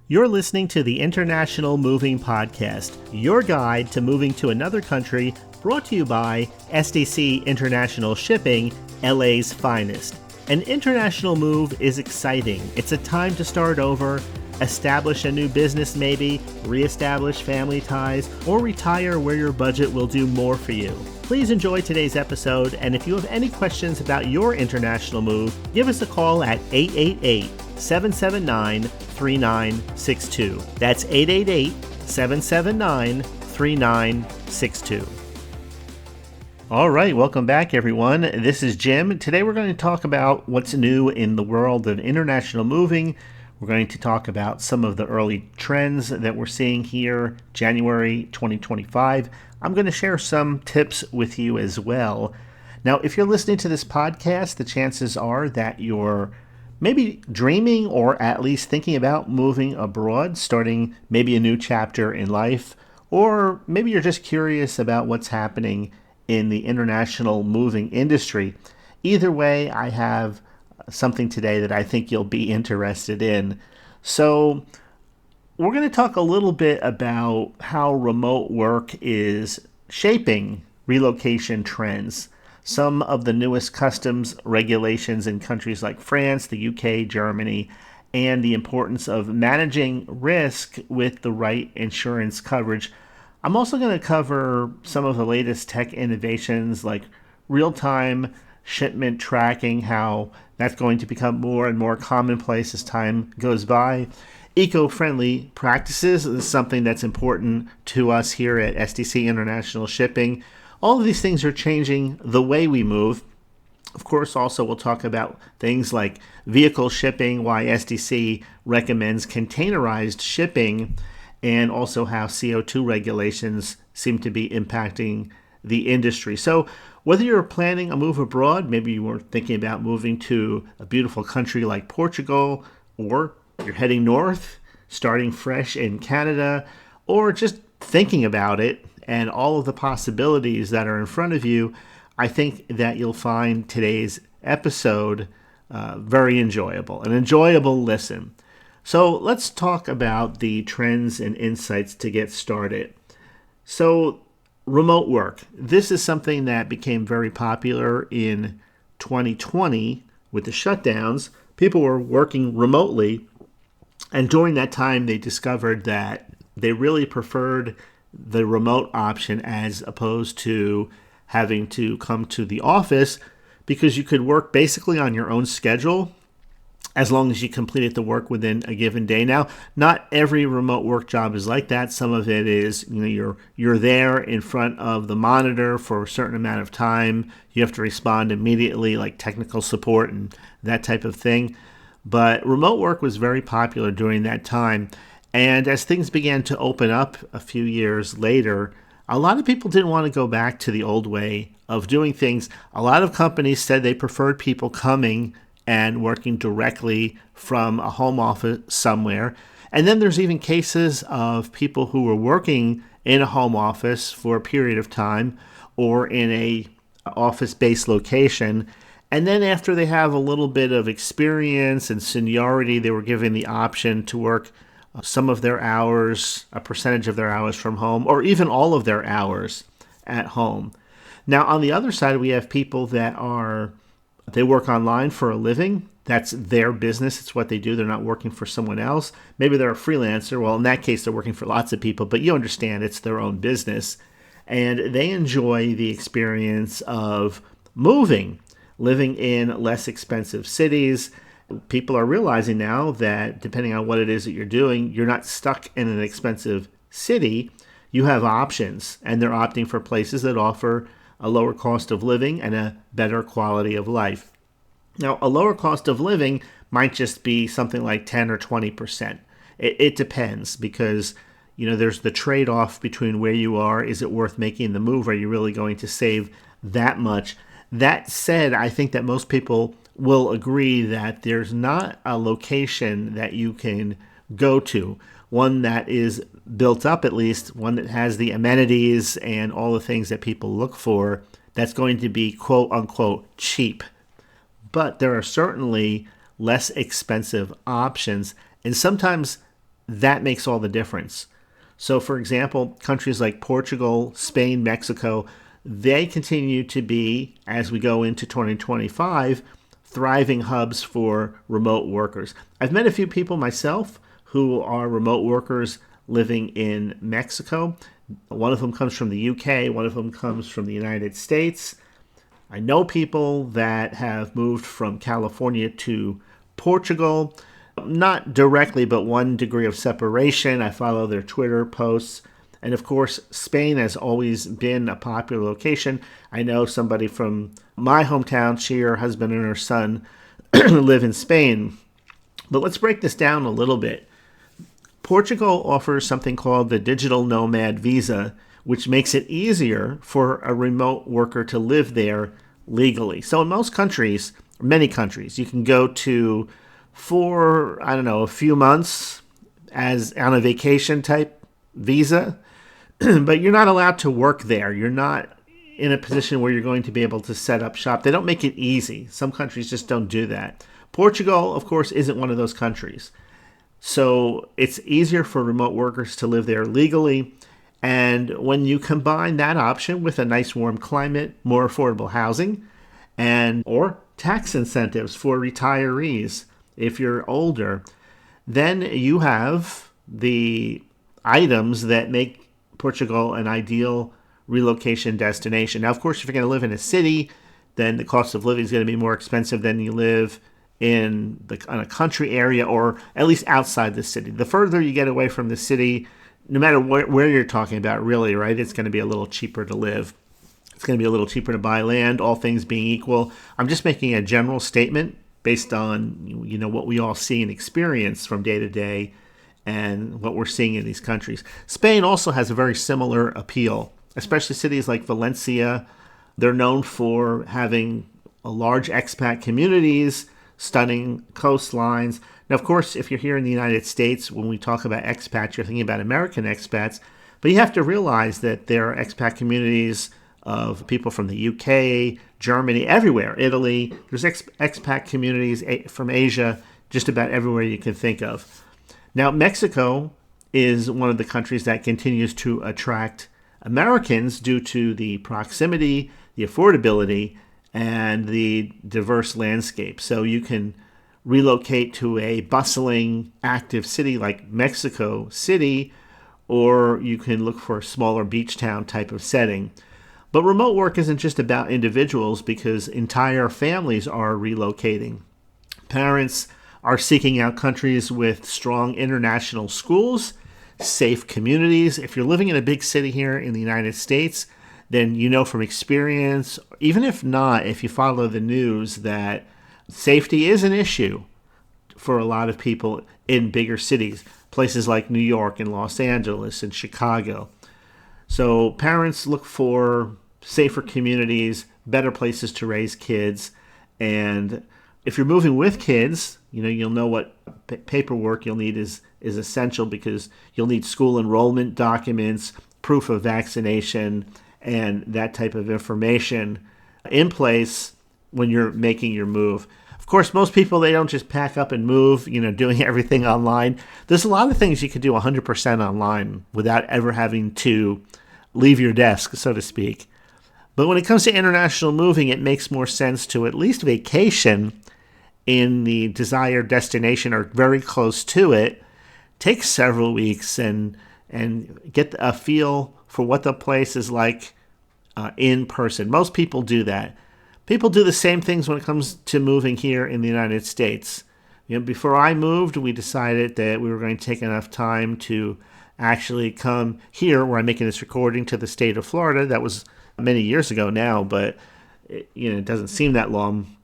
You're listening to the International Moving Podcast, your guide to moving to another country, brought to you by SDC International Shipping, LA's finest. An international move is exciting. It's a time to start over, establish a new business maybe, reestablish family ties, or retire where your budget will do more for you. Please enjoy today's episode, and if you have any questions about your international move, give us a call at 888-779-3962. That's 888-779-3962. All right, welcome back, everyone. This is Jim. Today we're going to talk about what's new in the world of international moving. We're going to talk about some of the early trends that we're seeing here, January 2025. I'm going to share some tips with you as well. Now, if you're listening to this podcast, the chances are that you're maybe dreaming or at least thinking about moving abroad, starting maybe a new chapter in life, or maybe you're just curious about what's happening in the international moving industry. Either way, I have something today that I think you'll be interested in. So we're going to talk a little bit about how remote work is shaping relocation trends. Some of the newest customs regulations in countries like France, the UK, Germany, and the importance of managing risk with the right insurance coverage. I'm also going to cover some of the latest tech innovations like real-time shipment tracking, how that's going to become more and more commonplace as time goes by. Eco-friendly practices is something that's important to us here at SDC International Shipping. All of these things are changing the way we move. Of course, also we'll talk about things like vehicle shipping, why SDC recommends containerized shipping, and also how CO2 regulations seem to be impacting the industry. So whether you're planning a move abroad, maybe you were thinking about moving to a beautiful country like Portugal, or you're heading north, starting fresh in Canada, or just thinking about it and all of the possibilities that are in front of you, I think that you'll find today's episode very enjoyable, an enjoyable listen. So let's talk about the trends and insights to get started. So remote work. This is something that became very popular in 2020 with the shutdowns. People were working remotely, and during that time they discovered that they really preferred the remote option as opposed to having to come to the office, because you could work basically on your own schedule as long as you completed the work within a given day. Now, not every remote work job is like that. Some of it is, you're there in front of the monitor for a certain amount of time. You have to respond immediately, like technical support and that type of thing. But remote work was very popular during that time. And as things began to open up a few years later, a lot of people didn't want to go back to the old way of doing things. A lot of companies said they preferred people coming and working directly from a home office somewhere. And then there's even cases of people who were working in a home office for a period of time or in a office-based location. And then after they have a little bit of experience and seniority, they were given the option to work some of their hours, a percentage of their hours from home, or even all of their hours at home. Now, on the other side, we have people that they work online for a living. That's their business. It's what they do. They're not working for someone else. Maybe they're a freelancer. Well, in that case, they're working for lots of people, but you understand it's their own business. And they enjoy the experience of moving, living in less expensive cities. People are realizing now that depending on what it is that you're doing, you're not stuck in an expensive city. You have options, and they're opting for places that offer a lower cost of living and a better quality of life. Now, a lower cost of living might just be something like 10 or 20%. It depends, because there's the trade-off between where you are. Is it worth making the move? Are you really going to save that much? That said, I think that most people will agree that there's not a location that you can go to, one that is built up, at least one that has the amenities and all the things that people look for, that's going to be quote unquote cheap. But there are certainly less expensive options, and sometimes that makes all the difference. So, for example, countries like Portugal, Spain, Mexico, they continue to be, as we go into 2025, thriving hubs for remote workers. I've met a few people myself who are remote workers living in Mexico. One of them comes from the UK, one of them comes from the United States. I know people that have moved from California to Portugal, not directly, but one degree of separation. I follow their Twitter posts. And of course, Spain has always been a popular location. I know somebody from my hometown, she, her husband, and her son live in Spain. But let's break this down a little bit. Portugal offers something called the digital nomad visa, which makes it easier for a remote worker to live there legally. So in most countries, many countries, you can go to for, a few months as on a vacation type visa, but you're not allowed to work there. You're not in a position where you're going to be able to set up shop. They don't make it easy. Some countries just don't do that. Portugal, of course, isn't one of those countries. So it's easier for remote workers to live there legally. And when you combine that option with a nice warm climate, more affordable housing, and or tax incentives for retirees if you're older, then you have the items that make Portugal an ideal relocation destination. Now, of course, if you're going to live in a city, then the cost of living is going to be more expensive than you live in a country area or at least outside the city. The further you get away from the city, no matter where you're talking about, really, right, it's going to be a little cheaper to live. It's going to be a little cheaper to buy land, all things being equal. I'm just making a general statement based on what we all see and experience from day to day and what we're seeing in these countries. Spain also has a very similar appeal, especially cities like Valencia. They're known for having large expat communities, stunning coastlines. Now, of course, if you're here in the United States, when we talk about expats, you're thinking about American expats, but you have to realize that there are expat communities of people from the UK, Germany, everywhere, Italy. There's expat communities from Asia, just about everywhere you can think of. Now, Mexico is one of the countries that continues to attract Americans due to the proximity, the affordability, and the diverse landscape. So you can relocate to a bustling, active city like Mexico City, or you can look for a smaller beach town type of setting. But remote work isn't just about individuals because entire families are relocating. Parents are seeking out countries with strong international schools, safe communities. If you're living in a big city here in the United States, then you know from experience, even if not, if you follow the news, that safety is an issue for a lot of people in bigger cities, places like New York and Los Angeles and Chicago. So parents look for safer communities, better places to raise kids. And if you're moving with kids, you'll know what paperwork you'll need is essential because you'll need school enrollment documents, proof of vaccination, and that type of information in place when you're making your move. Of course, most people, they don't just pack up and move, doing everything online. There's a lot of things you could do 100% online without ever having to leave your desk, so to speak. But when it comes to international moving, it makes more sense to at least vacation in the desired destination or very close to it. Take several weeks and get a feel for what the place is like in person. Most people do that. People do the same things when it comes to moving here in the United States. Before I moved, we decided that we were going to take enough time to actually come here, where I'm making this recording, to the state of Florida. That was many years ago now, but it doesn't seem that long.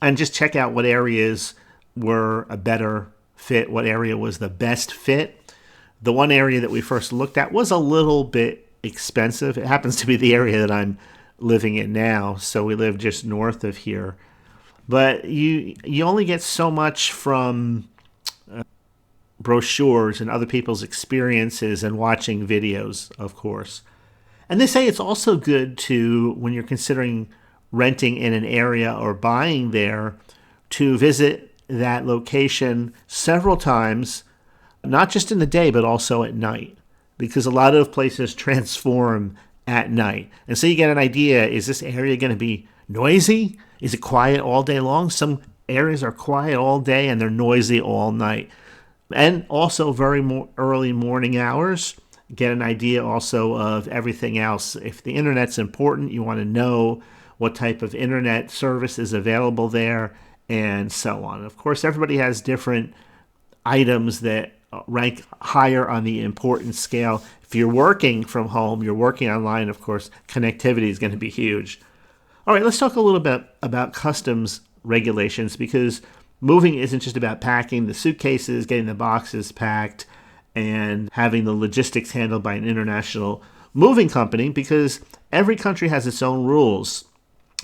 And just check out what areas were a better fit, what area was the best fit. The one area that we first looked at was a little bit expensive. It happens to be the area that I'm living in now, so we live just north of here. But you only get so much from brochures and other people's experiences and watching videos, of course. And they say it's also good to, when you're considering renting in an area or buying there, to visit that location several times not just in the day, but also at night, because a lot of places transform at night. And so you get an idea, is this area going to be noisy? Is it quiet all day long? Some areas are quiet all day and they're noisy all night. And also very early morning hours. Get an idea also of everything else. If the internet's important, you want to know what type of internet service is available there and so on. Of course, everybody has different items that rank higher on the importance scale. If you're working from home, you're working online, of course, connectivity is going to be huge. All right, let's talk a little bit about customs regulations, because moving isn't just about packing the suitcases, getting the boxes packed, and having the logistics handled by an international moving company, because every country has its own rules.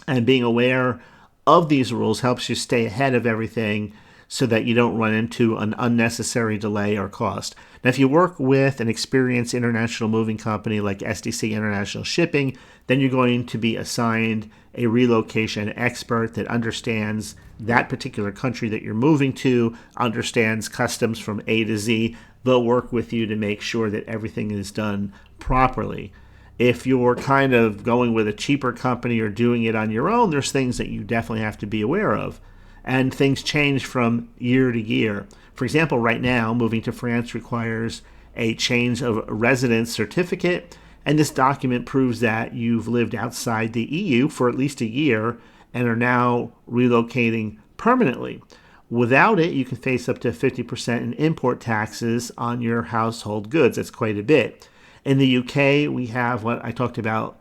And being aware of these rules helps you stay ahead of everything so that you don't run into an unnecessary delay or cost. Now, if you work with an experienced international moving company like SDC International Shipping, then you're going to be assigned a relocation expert that understands that particular country that you're moving to, understands customs from A to Z. They'll work with you to make sure that everything is done properly. If you're kind of going with a cheaper company or doing it on your own, there's things that you definitely have to be aware of. And things change from year to year. For example, right now, moving to France requires a change of residence certificate, and this document proves that you've lived outside the EU for at least a year and are now relocating permanently. Without it, you can face up to 50% in import taxes on your household goods. That's quite a bit. In the UK, we have what I talked about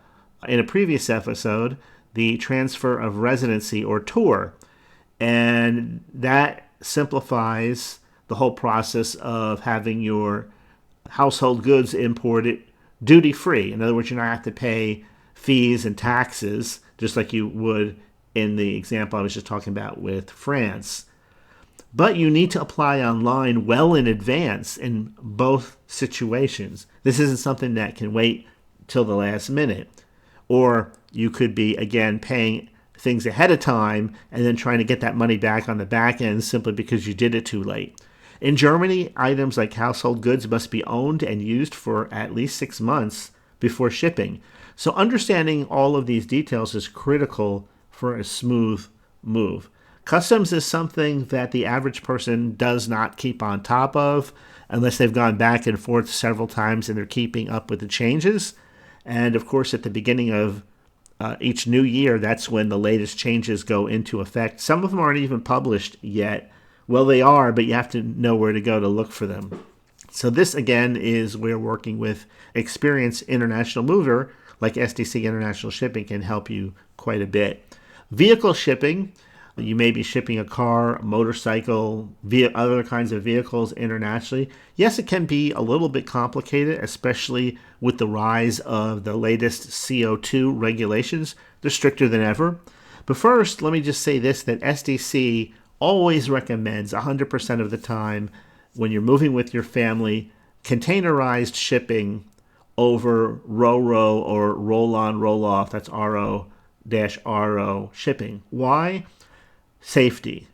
in a previous episode, the transfer of residency or tour. And that simplifies the whole process of having your household goods imported duty-free. In other words, you don't have to pay fees and taxes, just like you would in the example I was just talking about with France. But you need to apply online well in advance in both situations. This isn't something that can wait till the last minute. Or you could be, again, paying things ahead of time and then trying to get that money back on the back end simply because you did it too late. In Germany, items like household goods must be owned and used for at least 6 months before shipping. So understanding all of these details is critical for a smooth move. Customs is something that the average person does not keep on top of unless they've gone back and forth several times and they're keeping up with the changes. And of course, at the beginning of each new year, that's when the latest changes go into effect. Some of them aren't even published yet. Well, they are, but you have to know where to go to look for them. So this, again, is where working with experienced international mover like SDC International Shipping can help you quite a bit. Vehicle shipping. You may be shipping a car, a motorcycle, other kinds of vehicles internationally. Yes, it can be a little bit complicated, especially with the rise of the latest CO2 regulations. They're stricter than ever. But first, let me just say this, that SDC always recommends 100% of the time when you're moving with your family, containerized shipping over ro-ro or roll-on, roll-off. That's RO-RO shipping. Why? Safety.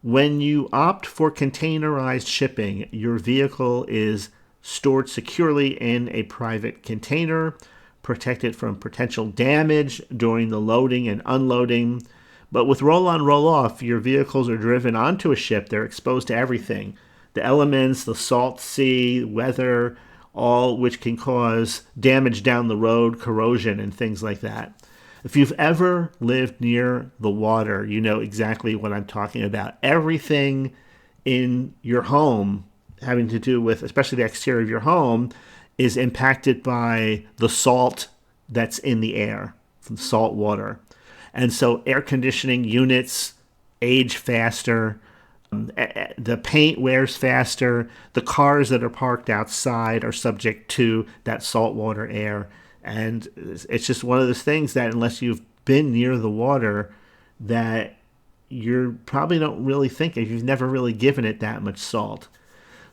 When you opt for containerized shipping, your vehicle is stored securely in a private container, protected from potential damage during the loading and unloading. But with roll-on, roll-off, your vehicles are driven onto a ship. They're exposed to everything. The elements, the salt sea, weather, all which can cause damage down the road, corrosion, and things like that. If you've ever lived near the water, you know exactly what I'm talking about. Everything in your home having to do with, especially the exterior of your home, is impacted by the salt that's in the air from salt water. And so air conditioning units age faster, the paint wears faster, the cars that are parked outside are subject to that saltwater air. And it's just one of those things that unless you've been near the water, that you probably don't really think of. You've never really given it that much salt.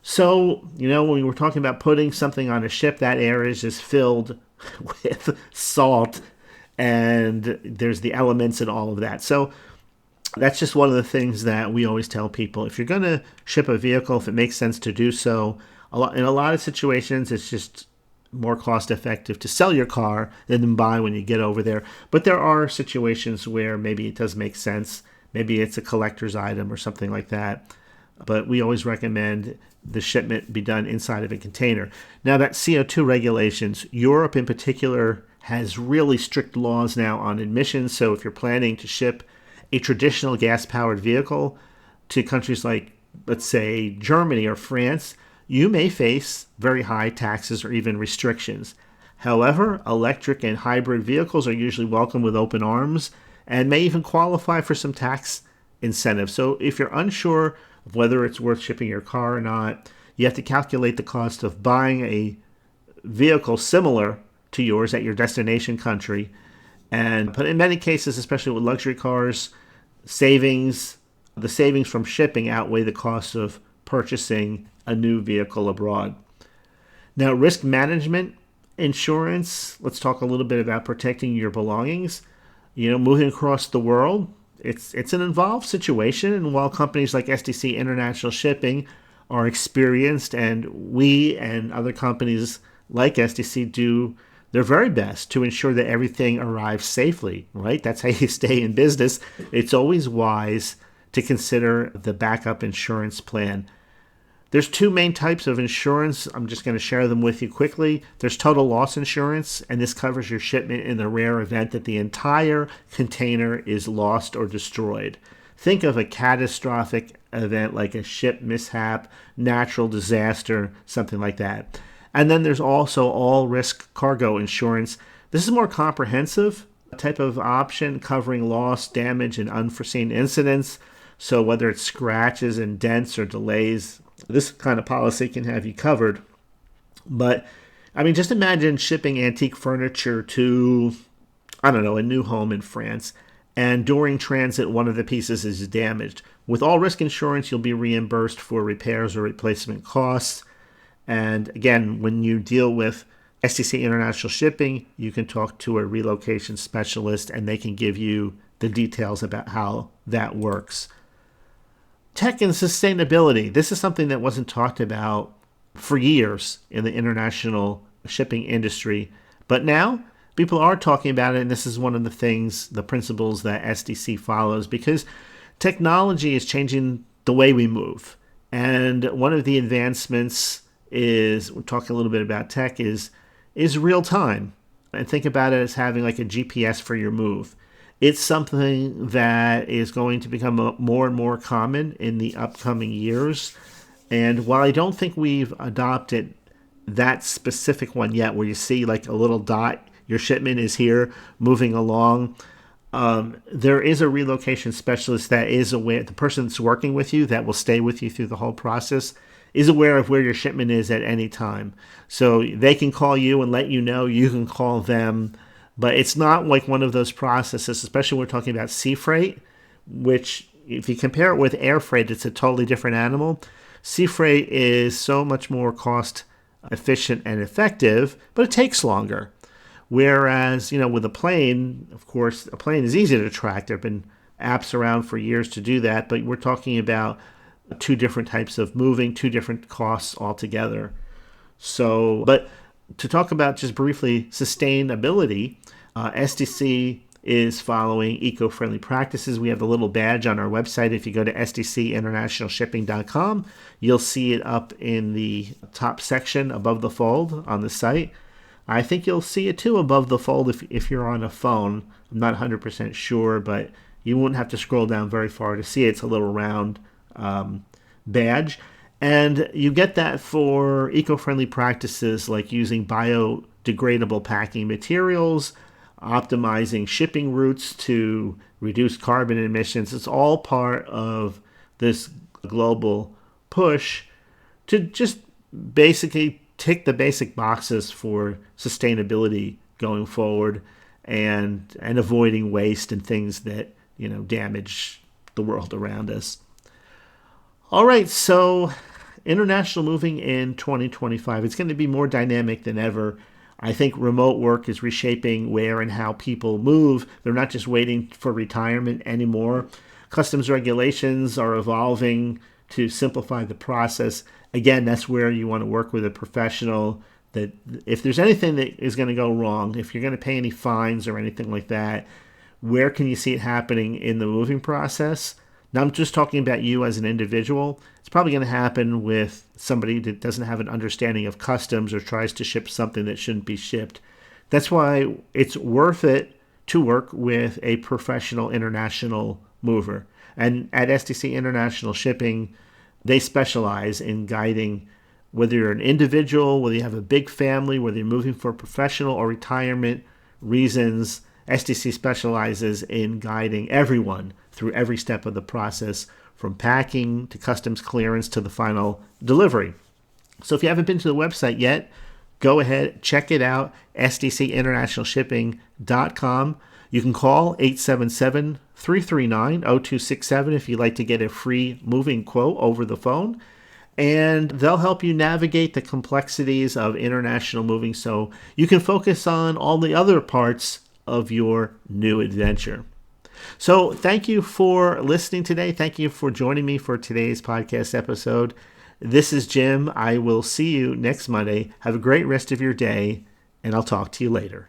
So, when we're talking about putting something on a ship, that air is just filled with salt, and there's the elements and all of that. So That's just one of the things that we always tell people. If you're going to ship a vehicle, if it makes sense to do so, in a lot of situations, it's just more cost effective to sell your car than buy when you get over there. But there are situations where maybe it does make sense. Maybe it's a collector's item or something like that. But we always recommend the shipment be done inside of a container. Now, that CO2 regulations, Europe in particular has really strict laws now on emissions. So if you're planning to ship a traditional gas-powered vehicle to countries like, let's say, Germany or France, you may face very high taxes or even restrictions. However, electric and hybrid vehicles are usually welcomed with open arms and may even qualify for some tax incentives. So if you're unsure of whether it's worth shipping your car or not, you have to calculate the cost of buying a vehicle similar to yours at your destination country. But in many cases, especially with luxury cars, the savings from shipping outweigh the cost of purchasing a new vehicle abroad. Now, risk management insurance, let's talk a little bit about protecting your belongings. Moving across the world, it's an involved situation, and while companies like SDC International Shipping are experienced, and we and other companies like SDC do their very best to ensure that everything arrives safely, right? That's how you stay in business. It's always wise to consider the backup insurance plan. There's two main types of insurance. I'm just going to share them with you quickly. There's total loss insurance, and this covers your shipment in the rare event that the entire container is lost or destroyed. Think of a catastrophic event like a ship mishap, natural disaster, something like that. And then there's also all-risk cargo insurance. This is more comprehensive type of option covering loss, damage, and unforeseen incidents. So whether it's scratches and dents or delays, this kind of policy can have you covered. But, just imagine shipping antique furniture to, a new home in France, and during transit, one of the pieces is damaged. With all-risk insurance, you'll be reimbursed for repairs or replacement costs. And again, when you deal with SDC International Shipping, you can talk to a relocation specialist and they can give you the details about how that works. Tech and sustainability. This is something that wasn't talked about for years in the international shipping industry, but now people are talking about it, and this is one of the principles that SDC follows, because technology is changing the way we move. And one of the advancements we'll talk a little bit about tech, is real time. And think about it as having like a GPS for your move. It's something that is going to become more and more common in the upcoming years. And while I don't think we've adopted that specific one yet, where you see like a little dot, your shipment is here moving along, there is a relocation specialist that is aware, the person that's working with you that will stay with you through the whole process is aware of where your shipment is at any time. So they can call you and let you know, you can call them. But it's not like one of those processes, especially when we're talking about sea freight, which if you compare it with air freight, it's a totally different animal. Sea freight is so much more cost efficient and effective, but it takes longer. Whereas, with a plane, of course, a plane is easy to track. There have been apps around for years to do that, but we're talking about two different types of moving, two different costs altogether. So, but to talk about just briefly sustainability, SDC is following eco-friendly practices. We have the little badge on our website. If you go to sdcinternationalshipping.com, you'll see it up in the top section above the fold on the site. I think you'll see it too above the fold if you're on a phone. I'm not 100% sure, but you won't have to scroll down very far to see it. It's a little round badge, and you get that for eco-friendly practices like using biodegradable packing materials, optimizing shipping routes to reduce carbon emissions. It's all part of this global push to just basically tick the basic boxes for sustainability going forward, and avoiding waste and things that damage the world around us. All right, so international moving in 2025, it's going to be more dynamic than ever. I think remote work is reshaping where and how people move. They're not just waiting for retirement anymore. customs regulations are evolving to simplify the process. Again, that's where you want to work with a professional, that if there's anything that is going to go wrong, if you're going to pay any fines or anything like that, where can you see it happening in the moving process? Now, I'm just talking about you as an individual. It's probably going to happen with somebody that doesn't have an understanding of customs or tries to ship something that shouldn't be shipped. That's why it's worth it to work with a professional international mover. And at SDC International Shipping, they specialize in guiding, whether you're an individual, whether you have a big family, whether you're moving for professional or retirement reasons. SDC specializes in guiding everyone through every step of the process, from packing to customs clearance to the final delivery. So if you haven't been to the website yet, go ahead, check it out, sdcinternationalshipping.com. You can call 877-339-0267 if you'd like to get a free moving quote over the phone. And they'll help you navigate the complexities of international moving so you can focus on all the other parts of your new adventure. So thank you for listening today. Thank you for joining me for today's podcast episode. This is Jim. I will see you next Monday. Have a great rest of your day, and I'll talk to you later.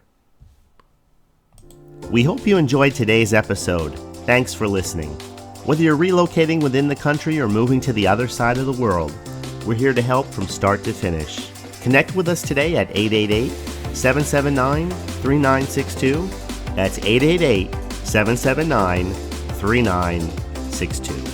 We hope you enjoyed today's episode. Thanks for listening. Whether you're relocating within the country or moving to the other side of the world, we're here to help from start to finish. Connect with us today at 888-779-3962. That's 888-779-3962.